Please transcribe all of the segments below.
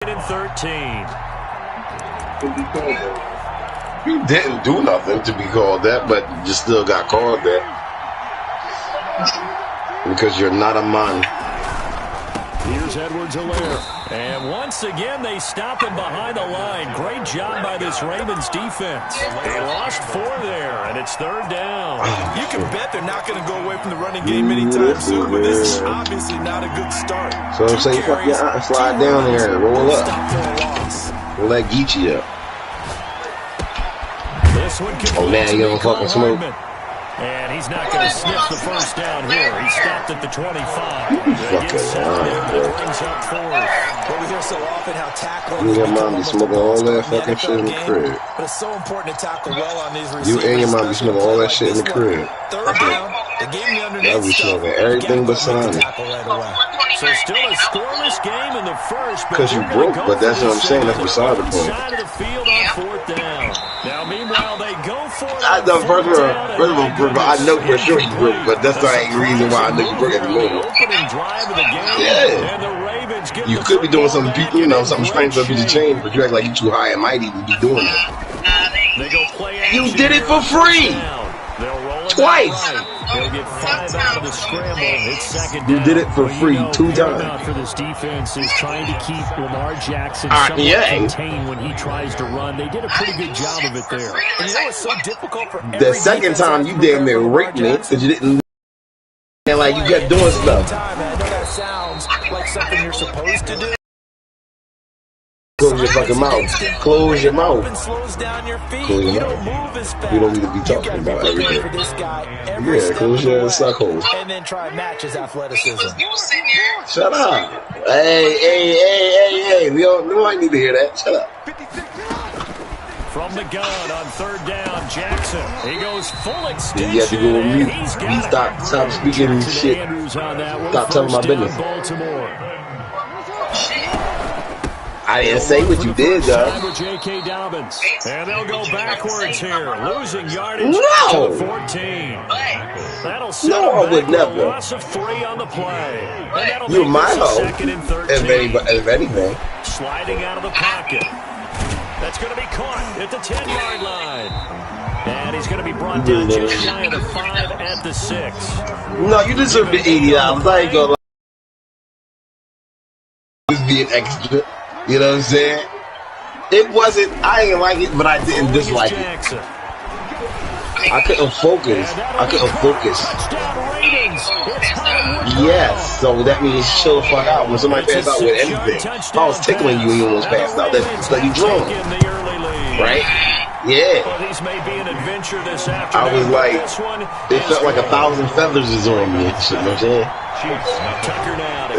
And 13. You didn't do nothing to be called that, but you still got called that. Because you're not a man. Here's Edwards-Helaire. And once again, they stop him behind the line. Great job by this Ravens defense. They lost 4 there, and it's 3rd down. You can bet they're not going to go away from the running game anytime soon, but this is obviously not a good start. So I'm saying, fuck your aunt, slide down there, roll up. Roll that Geechee up. Oh, now you don't fucking smoke. And he's not going to sniff the first down here. He stopped at the 25. Fucking brings up 4th. But we hear so often how tackling. You and your mom be smoking all that fucking shit in the crib. But it's so important to tackle well on these receivers. You and your mom be smoking all that shit in the crib. 3rd down, the game the underneath. Y'all be smoking everything but Sonic. So still a scoreless game in the first. Because you broke, but that's what I'm saying. That's beside the point. Side of the field on 4th down. Now, meanwhile, they go for it. I know, first of all, I know for sure you broke, but that's the only reason why I know you broke at the moment. Yeah. You could be doing something, you know, something strange up your chain, but you act like you're too high and mighty to be doing it. You did it for free! Twice! They'll get 5 out of the scramble. It's 2nd down. You did it for free 2 times. For this defense is trying to keep Lamar Jackson contained when he tries to run. They did a pretty good job of it there. And you know it's so difficult for the second time you damn near raped me because you didn't, and like you kept doing stuff. I know that sounds like something you're supposed to do. Close your fucking mouth. Close your mouth. Slows down your feet. Close your You mouth. don't move as fast. We don't need to be talking about everything. For this guy every Yeah, close your suck hole. and then try to match his athleticism. Shut up. Hey. We don't need to hear that. Shut up. From the gun on 3rd down, Jackson. He goes full extension. You have to go on mute. You stop speaking shit. Stop telling my business. Baltimore. I didn't say what you did, though. J.K. Dobbins. And they'll go backwards here. Losing yardage No. to the 14. That'll No, I would never. Loss of 3 on the play. You're my hoe. 2nd and 13. If anything. Sliding out of the pocket. That's going to be caught at the 10-yard line. And he's going to be brought down just shy of the 5 at the 6. No, you deserve the $80. I ain't gonna lie. Just be an extra. You know what I'm saying? It wasn't, I didn't like it, but I didn't dislike it. I couldn't focus. Yes, so that means chill the fuck out. When somebody passed out with anything, if I was tickling you and you almost passed out, that's like you drunk. Right? Yeah. I was like, it felt like 1,000 feathers is on me. You know what I'm saying? Tucker now to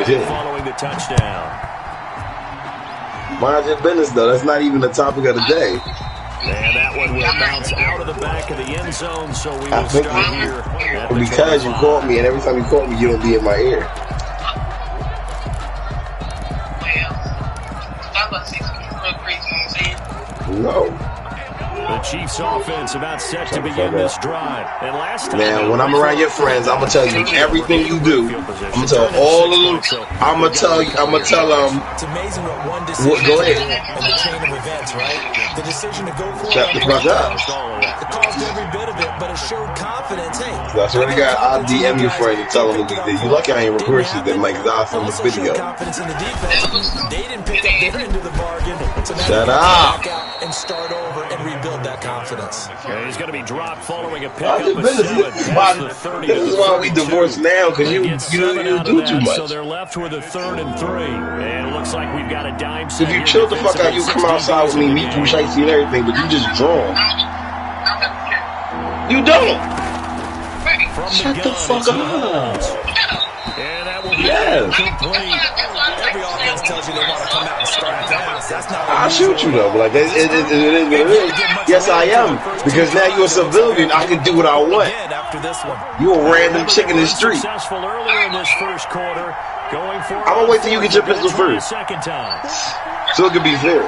kick following the touchdown. Mind your business, though. That's not even the topic of the day. And that one will bounce out of the back of the end zone, so we will start here. Because you called me, and every time you call me, you don't be in my ear. No. The Chiefs offense about set to begin this drive. And last time, man, when I'm around your friends, I'm gonna tell you everything you do. I'm gonna tell all of them. I'm gonna tell them. It's amazing what one decision go ahead. And the chain of events, right? The decision to go for Shut the fuck up. It caused every bit of it, but it showed confidence. Hey, I swear to God, I'll DM your friend and tell them that you lucky I ain't recording shit that Mike Zoss on the video. Confidence in the defense. They didn't pick up their end of the bargain. Shut up. And start over and rebuild that confidence. Yeah, he's going to be dropped following a pickup of 7. This is why we divorced now, because you do too much. So they're left with a 3rd and 3. And it looks like we've got a dime If set. you chill the fuck out, you come outside with me, meet you, shicey and everything, but you just drawn. You don't. Shut the fuck up. And that will be yes. Every offense tells you they want to come out and start fast. That's not I'll shoot you though, but like it is what it is. Yes, I am, because now you're a civilian. I can do what I want. You a random chick in the street. Successful earlier in this first quarter. Going for I'm gonna wait till you get your pistol first, second time. so it can be fair.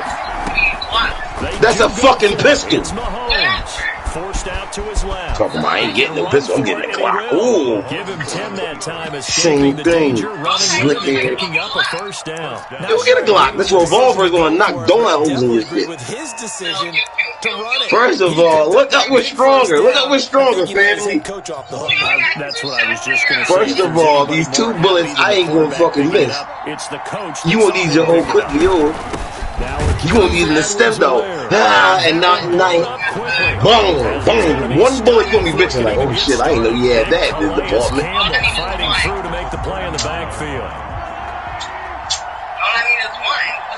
That's a fucking pistol. It's Mahomes. forced out to his left. Talking about I ain't getting no pistol, I'm getting the clock. Ooh. Give him 10 that time, Same thing. Slick there. Picking up a first down. Yo, get a Glock. This revolver is going to knock donut holes in your shit. With his decision to run it. First of all, look up what's stronger. Look up what's stronger, family. That's what I was just going to say. First of all, these 2 bullets I ain't going to fucking miss. It's the coach. You won't need your whole clip for yours. You won't need the stem though. And not boom, boom. 1 bullet, you gonna be bitching like, oh shit, I ain't know you had that in the department. Fighting through to make the play in the backfield.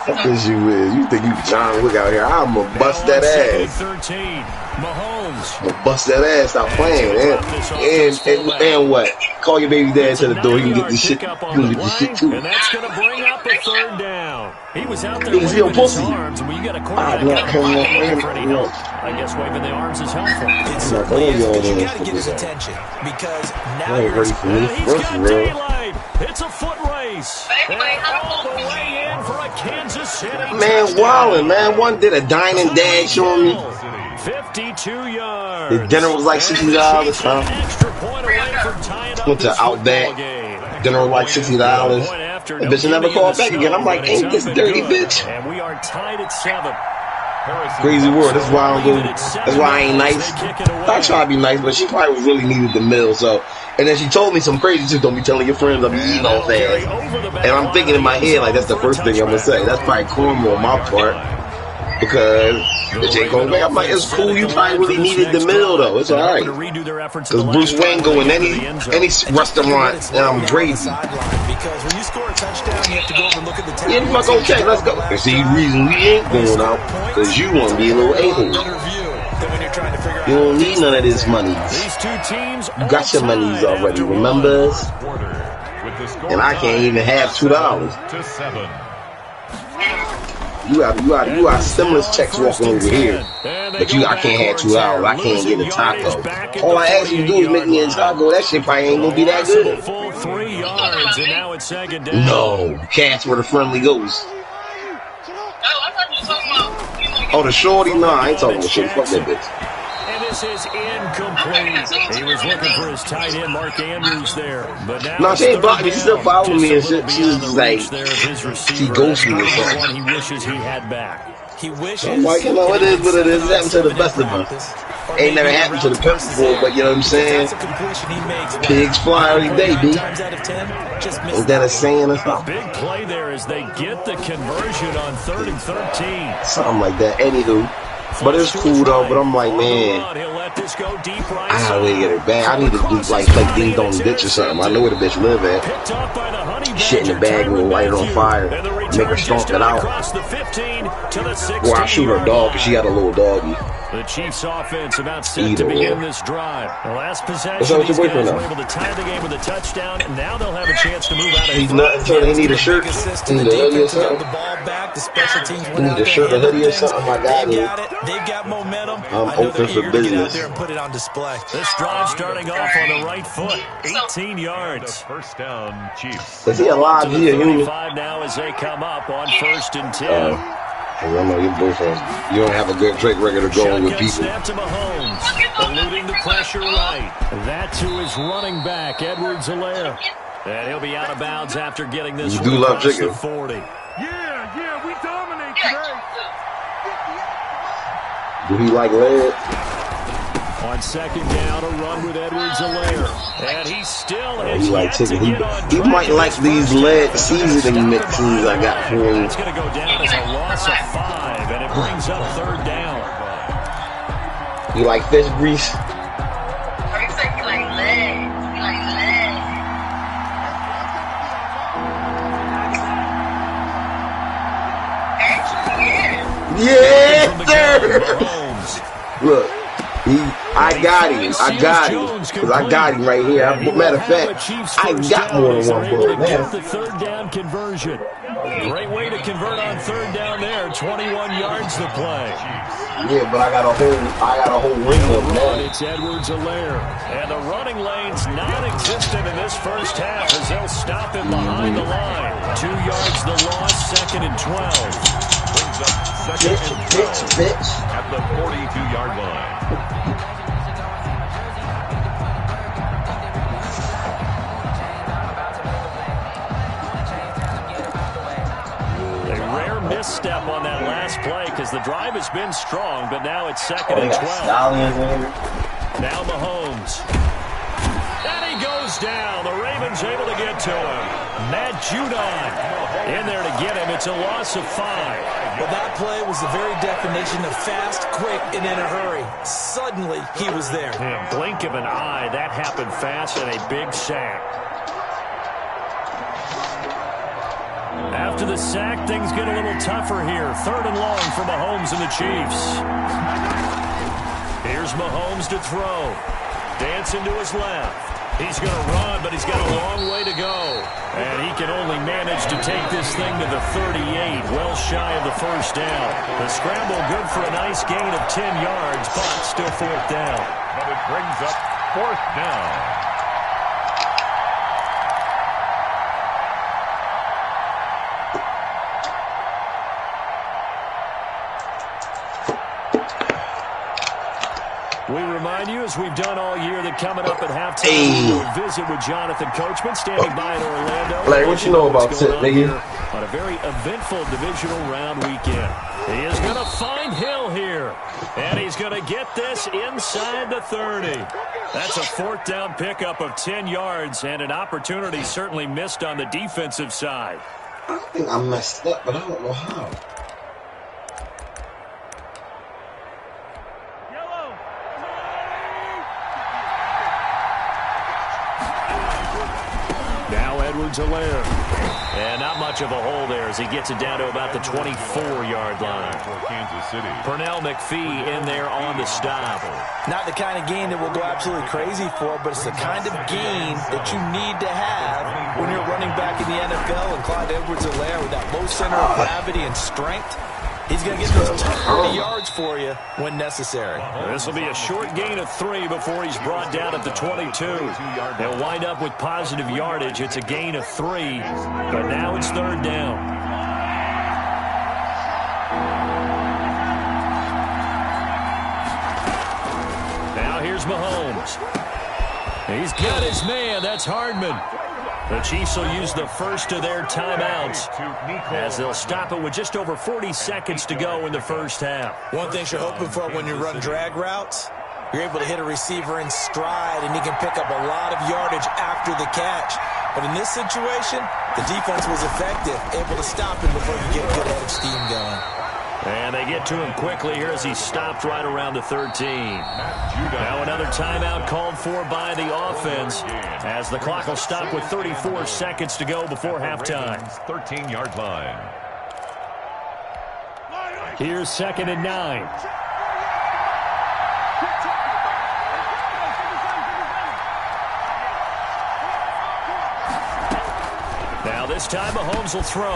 What this you is? You think you John Wick out here? I'm gonna bust that ass. 13. Mahomes. I'm gonna bust that ass. Stop playing, man. And what? Call your baby dad to the door. You can get this shit. You can get this shit too. And that's gonna bring up a third down. He was out there waving his arms. When you got a quarterback, I guess waving the arms is helpful. It certainly is, but you got to get his attention because now you're ready for me. He's got daylight. It's a foot race. And all the way in for a Kansas City. Man, wildin', man. One did a dine and dash on me. 52 yards. The dinner was like $60. Went to Outback. Dinner was like $60. The bitch never called back again. I'm like, ain't this dirty bitch? And we are tied at 7. Crazy world. That's why I don't go. That's why I ain't nice. I try to be nice, but she probably really needed the meal. So, and then she told me some crazy shit. Don't be telling your friends I'm eating all fast. And I'm thinking in my head like that's the first thing I'm gonna say. That's probably cornball on my part because bitch ain't going back. I'm like, it's cool. You probably really needed the meal though. It's all right. Because Bruce Wayne go in any restaurant and I'm crazy. Because when you score a touchdown, you have to go over and look at the time. Yeah, fuck okay, let's go. And see, the reason we ain't going out because you want to be a little a-hole. You don't need none of this money. You got your monies already, remember? And I can't even have $2. You got stimulus checks walking over here, but I can't have $2. I can't get a taco. All I ask you to do is make me a taco. That shit probably ain't gonna be that good. No, cats where the friendly goes. Oh, the shorty? No, I ain't talking about shit. Fuck that bitch. And this is incomplete. He was looking for his tight end, Mark Andrews, there. But now no, she ain't blocking me. She still following me and shit. She's like, she ghosted me or something. He wishes he had back. He wishes. I'm like, you know, it is what it is. It happened to the best of us. Ain't never happened to the best before, but you know what I'm saying? Pigs fly every day, B. Is that a saying or something? Big play there as they get the conversion on 3rd and 13. Something like that. Anywho. But it's cool though, but I'm like, man, I gotta really get it back. I need to do like play ding dong ditch or something. I know where the bitch live at. Shit in the bag and light it on fire. Make her stomp it out. Or I shoot her dog because she got a little doggy. The Chiefs offense about set to begin this drive. The last possession, what's up with your boyfriend now? Able to tie the game with a touchdown, and now they'll have a chance to move out of he's not until they need a shirt. He need a hoodie or something. He need a shirt, a hoodie or something. My God, they've got momentum. I'm open for business. Put it on display. This drive starting off on the right foot, 18 yards. First down, Chiefs. Is he alive? Is he a human? Now as they come up on 1st and 10. I know your boyfriend. You don't have a good track record of going with people. Snap to Mahomes, eluding the pressure right. That to his running back, Edwards-Helaire. And he'll be out of bounds after getting this. You do love chicken. 40. Yeah, we dominate today. Do he like lead? On 2nd down, a run with Edwards-Helaire. And he still has he like chicken. He might like these lead seasoning mixes I got for him. It's going to go down as a loss of 5, and it brings up 3rd down. You like fish grease? Yeah, sir. Look. I got him. Because I got him right here. Matter of fact, I got more than one bullet. Get the 3rd down conversion. Great way to convert on 3rd down there. 21 yards to play. Yeah, but I got a whole ring of them. It's Edwards-Helaire. And the running lane's non-existent in this first half as they'll stop him behind the line. 2 yards the loss, 2nd and 12. Brings up 2nd and 12 bitch. at the 42-yard line. misstep on that last play because the drive has been strong, but now it's 2nd and 12. Now Mahomes. And he goes down. The Ravens able to get to him. Matt Judon in there to get him. It's a loss of 5. Well, that play was the very definition of fast, quick, and in a hurry. Suddenly, he was there. Yeah, blink of an eye. That happened fast and a big sack. After the sack, things get a little tougher here. 3rd and long for Mahomes and the Chiefs. Here's Mahomes to throw. Dancing to his left. He's going to run, but he's got a long way to go. And he can only manage to take this thing to the 38, well shy of the first down. The scramble good for a nice gain of 10 yards, but still 4th down. But it brings up 4th down. We remind you, as we've done all year, that coming up at halftime, we'll visit with Jonathan Coachman, standing by in Orlando. Larry, what you know about it, nigga? On a very eventful divisional round weekend. He is going to find Hill here. And he's going to get this inside the 30. That's a 4th down pickup of 10 yards, and an opportunity certainly missed on the defensive side. I think I messed up, but I don't know how. Edwards-Helaire. And not much of a hole there as he gets it down to about the 24-yard line. Pernell McPhee in there on the stop. Not the kind of game that we'll go absolutely crazy for, but it's the kind of game that you need to have when you're running back in the NFL. And Clyde Edwards-Helaire with that low center of gravity and strength, he's going to get those tough 30 yards for you when necessary. This will be a short gain of 3 before he's brought down at the 22. They'll wind up with positive yardage. It's a gain of 3, but now it's 3rd down. Now here's Mahomes. He's got his man. That's Hardman. The Chiefs will use the first of their timeouts as they'll stop it with just over 40 seconds to go in the first half. One thing you're hoping for when you run drag routes, you're able to hit a receiver in stride, and he can pick up a lot of yardage after the catch. But in this situation, the defense was effective, able to stop him before you get a good head of steam going. And they get to him quickly here as he stopped right around the 13. Now another timeout called for by the offense as the clock will stop with 34 seconds to go before halftime. 13-yard line. Here's 2nd and 9. Now this time Mahomes will throw.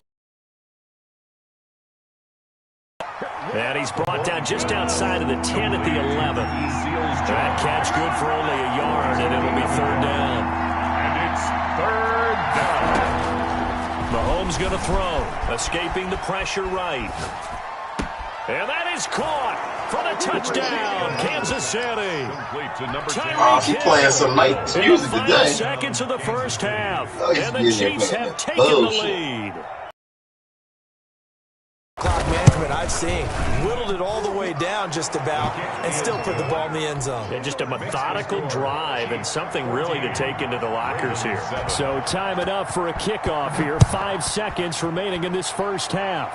And he's brought down just outside of the 10 at the 11. That catch good for only a yard, and it'll be 3rd down. And it's 3rd down. Mahomes going to throw, escaping the pressure right. And that is caught for the touchdown, Kansas City. He's playing some nice music today. 5 seconds of the first half, and the Chiefs have taken the lead. Clock management I've seen. Whittled it all the way down just about and still put the ball in the end zone. And just a methodical drive and something really to take into the lockers here. So time it up for a kickoff here. 5 seconds remaining in this first half.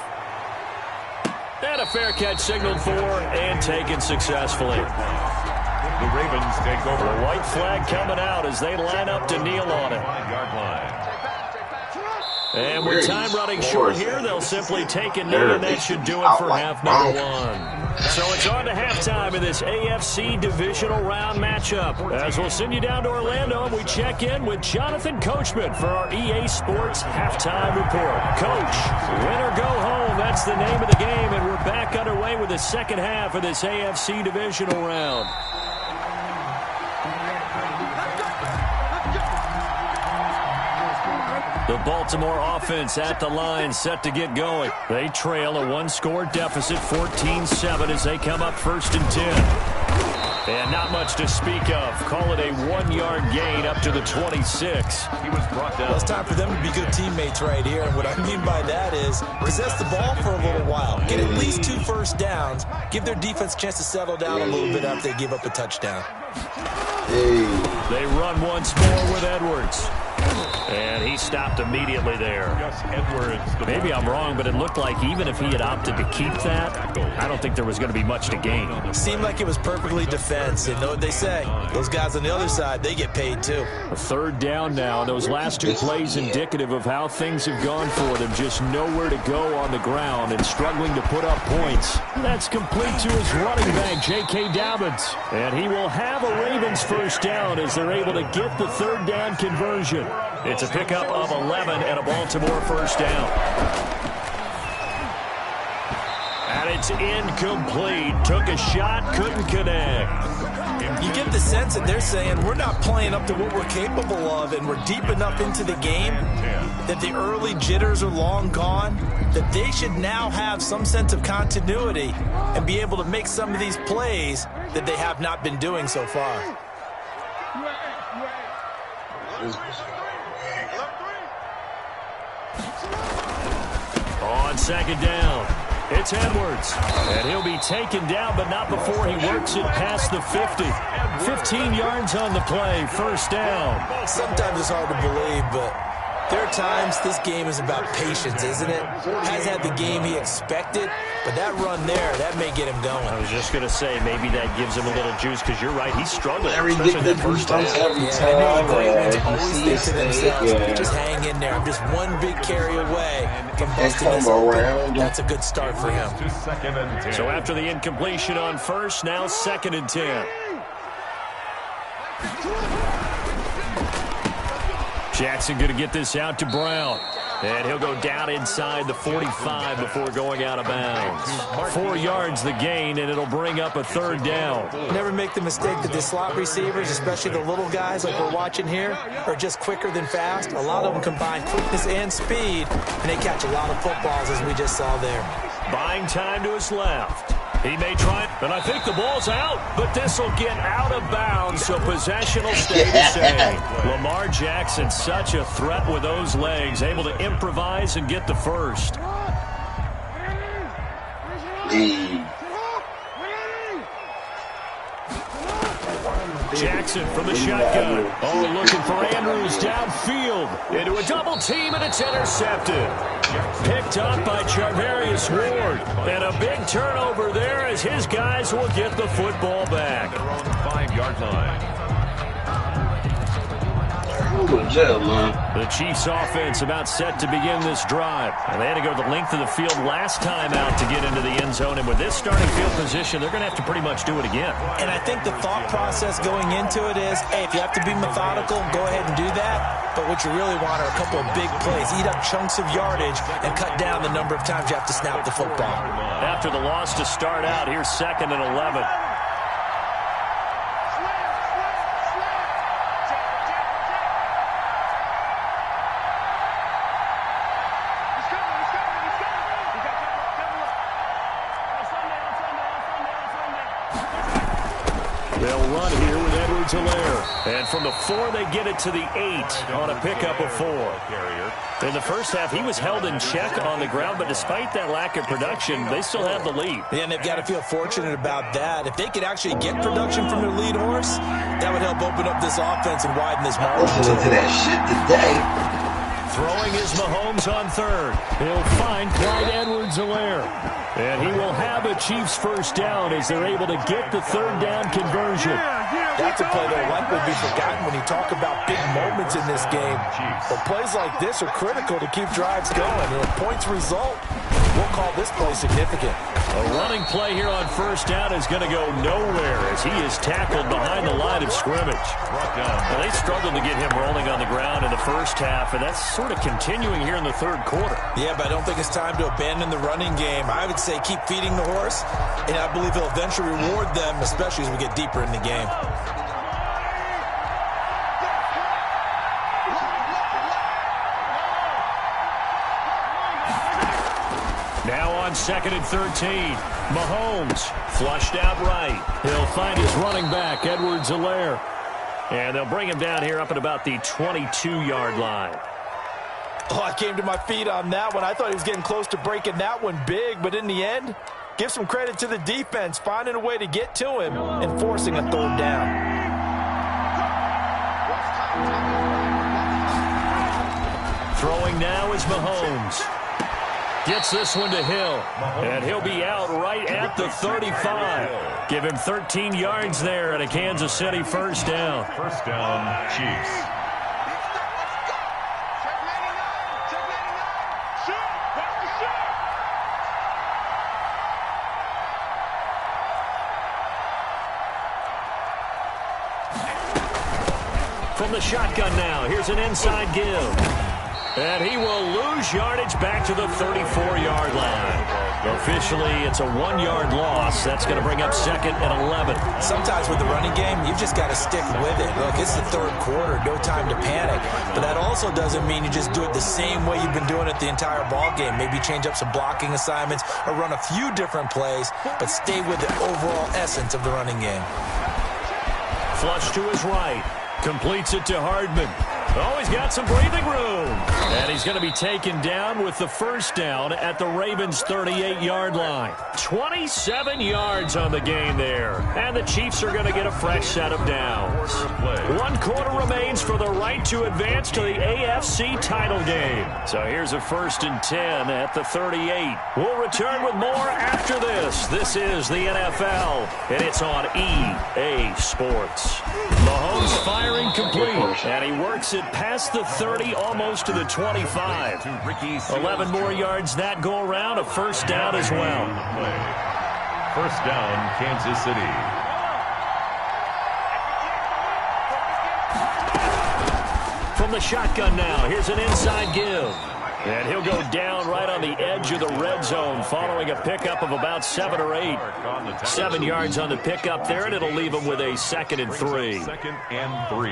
And a fair catch signaled for and taken successfully. The Ravens take over. The white flag coming out as they line up to kneel on it. 5-yard line. And with time running short here, they'll simply take a knee, and that should do it for half number 1. So it's on to halftime in this AFC divisional round matchup. As we'll send you down to Orlando, and we check in with Jonathan Coachman for our EA Sports Halftime Report. Coach, win or go home, that's the name of the game, and we're back underway with the second half of this AFC divisional round. The Baltimore offense at the line, set to get going. They trail a 1-score deficit, 14-7, as they come up 1st and 10. And not much to speak of. Call it a 1-yard gain up to the 26. He was brought down. Well, it's time for them to be good teammates right here. And what I mean by that is possess the ball for a little while. Get at least 2 first downs. Give their defense a chance to settle down a little bit after they give up a touchdown. They run once more with Edwards. And he stopped immediately there. Maybe I'm wrong, but it looked like even if he had opted to keep that, I don't think there was going to be much to gain. Seemed like it was perfectly defense. You know what they say? Those guys on the other side, they get paid too. A 3rd down now, and those last 2 plays indicative of how things have gone for them. Just nowhere to go on the ground and struggling to put up points. That's complete to his running back, J.K. Dobbins. And he will have a Ravens first down as they're able to get the 3rd down conversion. It's a pickup of 11 and a Baltimore first down. And it's incomplete. Took a shot, couldn't connect. You get the sense that they're saying we're not playing up to what we're capable of, and we're deep enough into the game that the early jitters are long gone, that they should now have some sense of continuity and be able to make some of these plays that they have not been doing so far. On 2nd down, it's Edwards. And he'll be taken down, but not before he works it past the 50. 15 yards on the play, first down. Sometimes it's hard to believe, but there are times this game is about patience, isn't it? Has had the game he expected, but that run there, that may get him going. I was just going to say, maybe that gives him a little juice, because you're right, he struggled. Every first time. Just hang in there. I'm just one big carry away from busting this open. That's a good start for him. So after the incompletion on first, now 2nd and 10. Jackson going to get this out to Brown. And he'll go down inside the 45 before going out of bounds. 4 yards the gain, and it'll bring up a 3rd down. Never make the mistake that the slot receivers, especially the little guys like we're watching here, are just quicker than fast. A lot of them combine quickness and speed, and they catch a lot of footballs, as we just saw there. Buying time to his left. He may try it, but I think the ball's out. But this will get out of bounds, so possession will stay the same. Lamar Jackson, such a threat with those legs, able to improvise and get the first. Jackson from the shotgun. Oh, looking for Andrews downfield. Into a double team, and it's intercepted. Picked up by Charvarius Ward. And a big turnover there as his guys will get the football back. 5-yard line. The Chiefs offense about set to begin this drive. And they had to go the length of the field last time out to get into the end zone. And with this starting field position, they're going to have to pretty much do it again. And I think the thought process going into it is, hey, if you have to be methodical, go ahead and do that. But what you really want are a couple of big plays. Eat up chunks of yardage and cut down the number of times you have to snap the football. After the loss to start out, here's 2nd and 11. And from the 4, they get it to the 8 on a pickup of 4. In the first half, he was held in check on the ground, but despite that lack of production, they still have the lead. Yeah, and they've got to feel fortunate about that. If they could actually get production from their lead horse, that would help open up this offense and widen this margin. Listening to that shit today. Throwing is Mahomes on 3rd. He'll find Clyde Edwards-Helaire. And he will have a Chiefs first down as they're able to get the 3rd down conversion. That's a play that likely will be forgotten when you talk about big moments in this game. But plays like this are critical to keep drives going. And if points result, we'll call this play significant. A running play here on first down is going to go nowhere as he is tackled behind the line of scrimmage. Well, they struggled to get him rolling on the ground in the first half, and that's sort of continuing here in the 3rd quarter. Yeah, but I don't think it's time to abandon the running game. I would say keep feeding the horse, and I believe he'll eventually reward them, especially as we get deeper in the game. on 2nd and 13. Mahomes flushed out right. He'll find his running back, Edwards-Helaire. And they'll bring him down here up at about the 22-yard line. Oh, I came to my feet on that one. I thought he was getting close to breaking that one big, but in the end, give some credit to the defense, finding a way to get to him and forcing a 3rd down. Throwing now is Mahomes. Gets this one to Hill, and he'll be out right at the 35. Give him 13 yards there and a Kansas City 1st down. 1st down, Chiefs. From the shotgun now, here's an inside give. And he will lose yardage back to the 34-yard line. Officially, it's a 1-yard loss. That's going to bring up 2nd and 11. Sometimes with the running game, you've just got to stick with it. Look, it's the 3rd quarter, no time to panic. But that also doesn't mean you just do it the same way you've been doing it the entire ball game. Maybe change up some blocking assignments or run a few different plays, but stay with the overall essence of the running game. Flush to his right. Completes it to Hardman. Oh, he's got some breathing room. And he's going to be taken down with the 1st down at the Ravens' 38-yard line. 27 yards on the game there. And the Chiefs are going to get a fresh set of downs. 1 quarter remains for the right to advance to the AFC title game. So here's a 1st and 10 at the 38. We'll return with more after this. This is the NFL, and it's on EA Sports. Mahomes firing complete, and he works it past the 30, almost to the 25. 11 more yards that go around, a 1st down as well. 1st down, Kansas City. From the shotgun now, here's an inside give. And he'll go down right on the edge of the red zone following a pickup of about 7 or 8. 7 yards on the pickup there, and it'll leave him with a 2nd and 3. 2nd and 3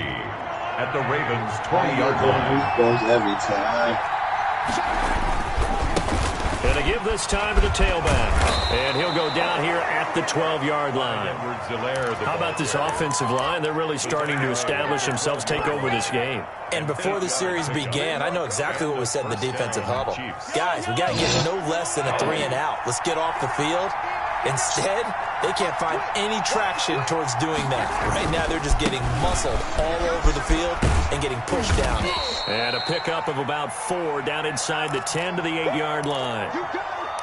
at the Ravens' 20-yard line. Every time. And to give this time to the tailback. And he'll go down here at the 12-yard line. How about this offensive line? They're really starting to establish themselves, take over this game. And before the series began, I know exactly what was said in the defensive huddle. Guys, we got to get no less than a 3 and out. Let's get off the field. Instead, they can't find any traction towards doing that. Right now, they're just getting muscled all over the field and getting pushed down. And a pickup of about 4 down inside the 10 to the 8-yard line.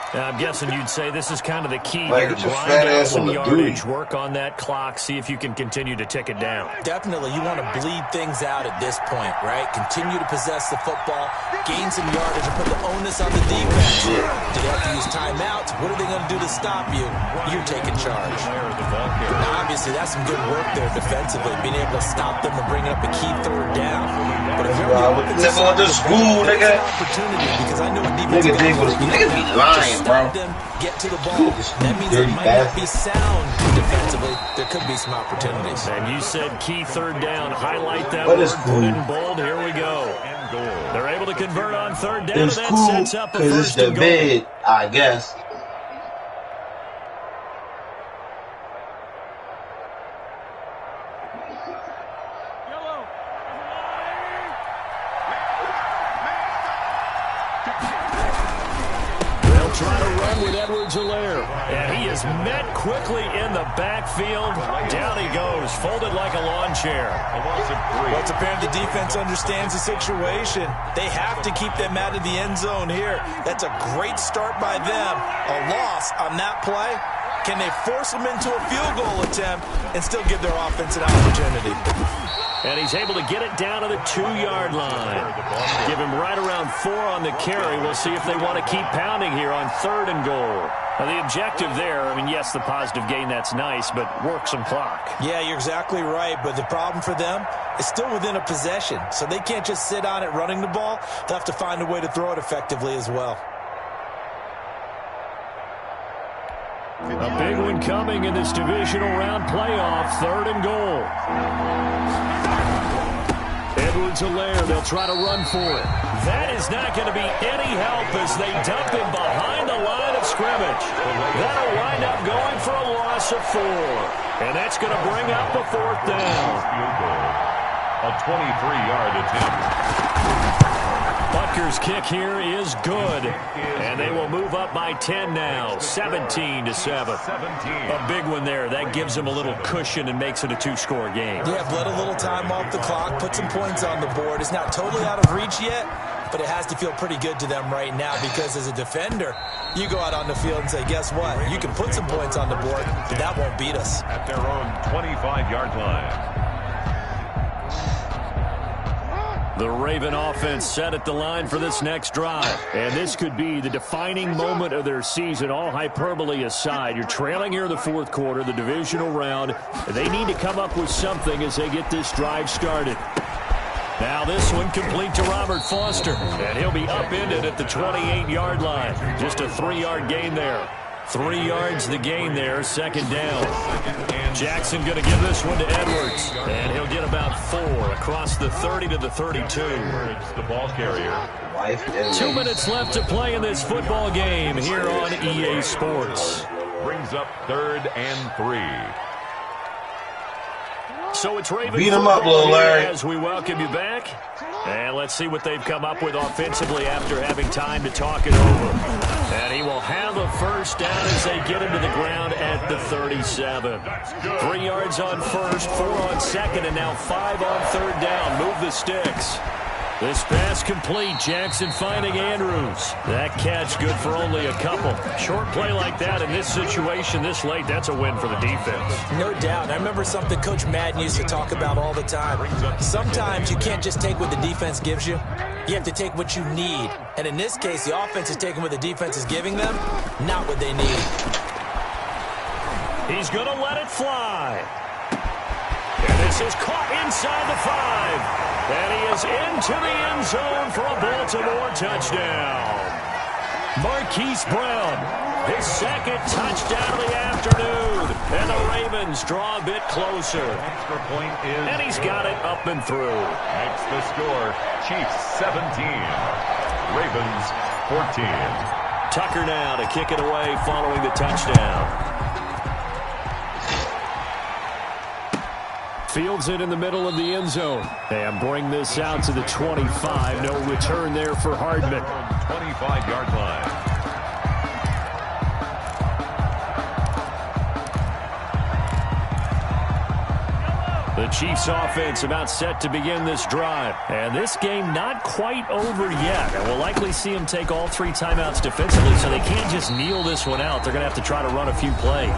I'm guessing you'd say this is kind of the key here. Grind out some yardage, work on that clock, see if you can continue to tick it down. Definitely, you want to bleed things out at this point, right? Continue to possess the football, gain some yardage, and put the onus on the defense. Do they have to use timeouts? What are they going to do to stop you? You're taking charge. Now, obviously, that's some good work there defensively, being able to stop them and bringing up a key 3rd down. But if you're never went to school, nigga. Opportunity, because I know what defense Niggas be lying, bro. Them get to the ball. That means it might not be sound defensively. There could be some opportunities. And you said key 3rd down. Highlight that word. Put it in bold. Here we go. They're able to convert on 3rd down. It's that cool sets up a 1st because it's the and goal. bid, I guess. Try to run with Edwards-Helaire. And he is met quickly in the backfield. Down he goes, folded like a lawn chair. Well, it's apparent the defense understands the situation. They have to keep them out of the end zone here. That's a great start by them. A loss on that play. Can they force them into a field goal attempt and still give their offense an opportunity? And he's able to get it down to the 2-yard line. Give him right around 4 on the carry. We'll see if they want to keep pounding here on 3rd and goal. Now, the objective there, I mean, yes, the positive gain, that's nice, but work some clock. Yeah, you're exactly right, but the problem for them is still within a possession, so they can't just sit on it running the ball. They'll have to find a way to throw it effectively as well. A big one coming in this divisional round playoff, 3rd and goal. Edwards-Helaire, they'll try to run for it. That is not going to be any help as they dump him behind the line of scrimmage. That'll wind up going for a loss of 4. And that's going to bring up a 4th down. Field goal. A 23-yard attempt. Butker's kick here is good. And they will move up by 10 now, 17-7. A big one there. That gives them a little cushion and makes it a 2-score game. Yeah, bled a little time off the clock, put some points on the board. It's not totally out of reach yet, but it has to feel pretty good to them right now because as a defender, you go out on the field and say, guess what? You can put some points on the board, but that won't beat us. At their own 25-yard line. The Raven offense set at the line for this next drive. And this could be the defining moment of their season, all hyperbole aside. You're trailing here in the 4th quarter, the divisional round. They need to come up with something as they get this drive started. Now this one complete to Robert Foster. And he'll be upended at the 28-yard line. Just a 3-yard gain there. 3 yards the gain there, 2nd down. Jackson going to give this one to Edwards. And he'll get about 4 across the 30 to the 32. The ball carrier. 2 minutes left to play in this football game here on EA Sports. Brings up 3rd and 3. So it's Raven beat him up, little Larry, as we welcome you back. And let's see what they've come up with offensively after having time to talk it over. And he will have a 1st down as they get him to the ground at the 37. 3 yards on 1st, 4 on 2nd, and now 5 on 3rd down. Move the sticks. This pass complete. Jackson finding Andrews. That catch good for only a couple. Short play like that in this situation this late, that's a win for the defense. No doubt. I remember something Coach Madden used to talk about all the time. Sometimes you can't just take what the defense gives you. You have to take what you need. And in this case, the offense is taking what the defense is giving them, not what they need. He's going to let it fly. And this is caught inside the 5. And he is into the end zone for a Baltimore touchdown. Marquise Brown, his 2nd touchdown of the afternoon. And the Ravens draw a bit closer. Extra point is. And he's got it up and through. Makes the score. Chiefs 17. Ravens 14. Tucker now to kick it away following the touchdown. Fields it in the middle of the end zone. And bring this out to the 25. No return there for Hardman. 25-yard line. The Chiefs offense about set to begin this drive. And this game not quite over yet. And we'll likely see them take all 3 timeouts defensively, so they can't just kneel this one out. They're going to have to try to run a few plays.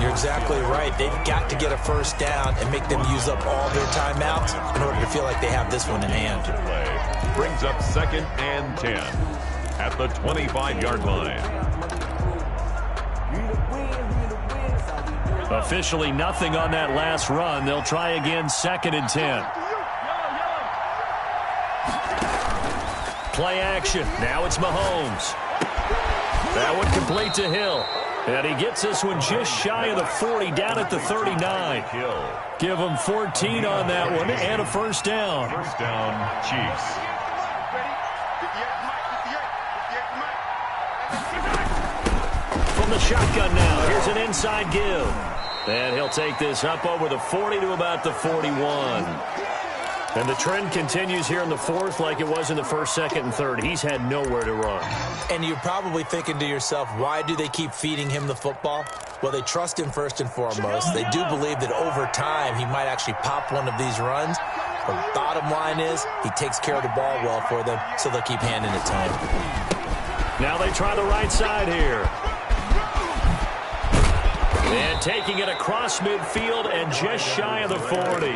You're exactly right. They've got to get a 1st down and make them use up all their timeouts in order to feel like they have this one in hand. Brings up 2nd and 10 at the 25-yard line. Officially nothing on that last run. They'll try again 2nd and 10. Play action. Now it's Mahomes. That one complete to Hill. And he gets this one just shy of the 40, down at the 39. Give him 14 on that one and a 1st down. 1st down, Chiefs. From the shotgun now, here's an inside give. And he'll take this up over the 40 to about the 41. And the trend continues here in the 4th like it was in the 1st, 2nd, and 3rd. He's had nowhere to run. And you're probably thinking to yourself, why do they keep feeding him the football? Well, they trust him first and foremost. They do believe that over time he might actually pop one of these runs. But bottom line is he takes care of the ball well for them, so they'll keep handing it to him. Now they try the right side here. And taking it across midfield and just shy of the 40.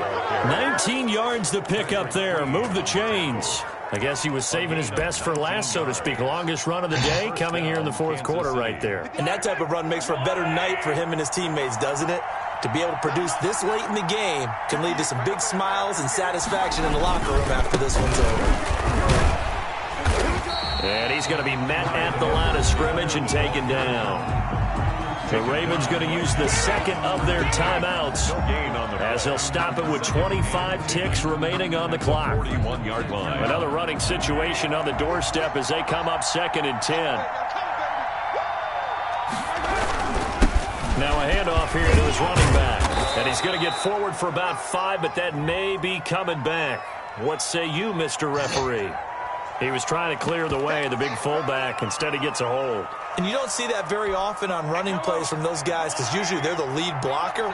19 yards to pick up there. Move the chains. I guess he was saving his best for last, so to speak. Longest run of the day coming here in the 4th quarter right there. And that type of run makes for a better night for him and his teammates, doesn't it? To be able to produce this late in the game can lead to some big smiles and satisfaction in the locker room after this one's over. And he's going to be met at the line of scrimmage and taken down. The Ravens going to use the 2nd of their timeouts as they'll stop it with 25 ticks remaining on the clock. 41-yard line. Another running situation on the doorstep as they come up 2nd and 10. Now a handoff here to his running back. And he's going to get forward for about 5, but that may be coming back. What say you, Mr. Referee? He was trying to clear the way, the big fullback. Instead, he gets a hold. And you don't see that very often on running plays from those guys because usually they're the lead blocker.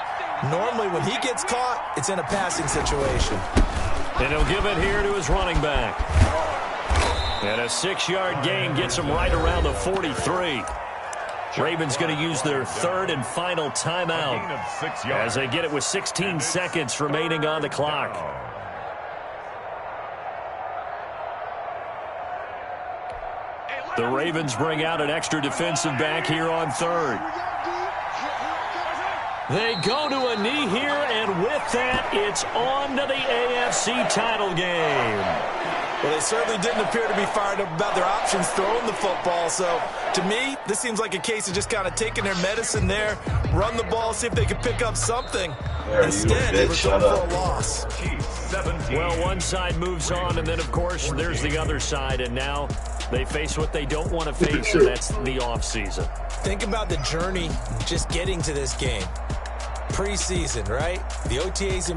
Normally, when he gets caught, it's in a passing situation. And he'll give it here to his running back. And a 6-yard gain gets him right around the 43. Ravens going to use their 3rd and final timeout as they get it with 16 seconds remaining on the clock. The Ravens bring out an extra defensive back here on 3rd. They go to a knee here, and with that, it's on to the AFC title game. Well, they certainly didn't appear to be fired up about their options throwing the football. So, to me, this seems like a case of just kind of taking their medicine there, run the ball, see if they can pick up something. Instead, they were throwing for a loss. Well, one side moves on, and then, of course, there's the other side, and now they face what they don't want to face, and that's the offseason. Think about the journey just getting to this game. Preseason, right? The OTAs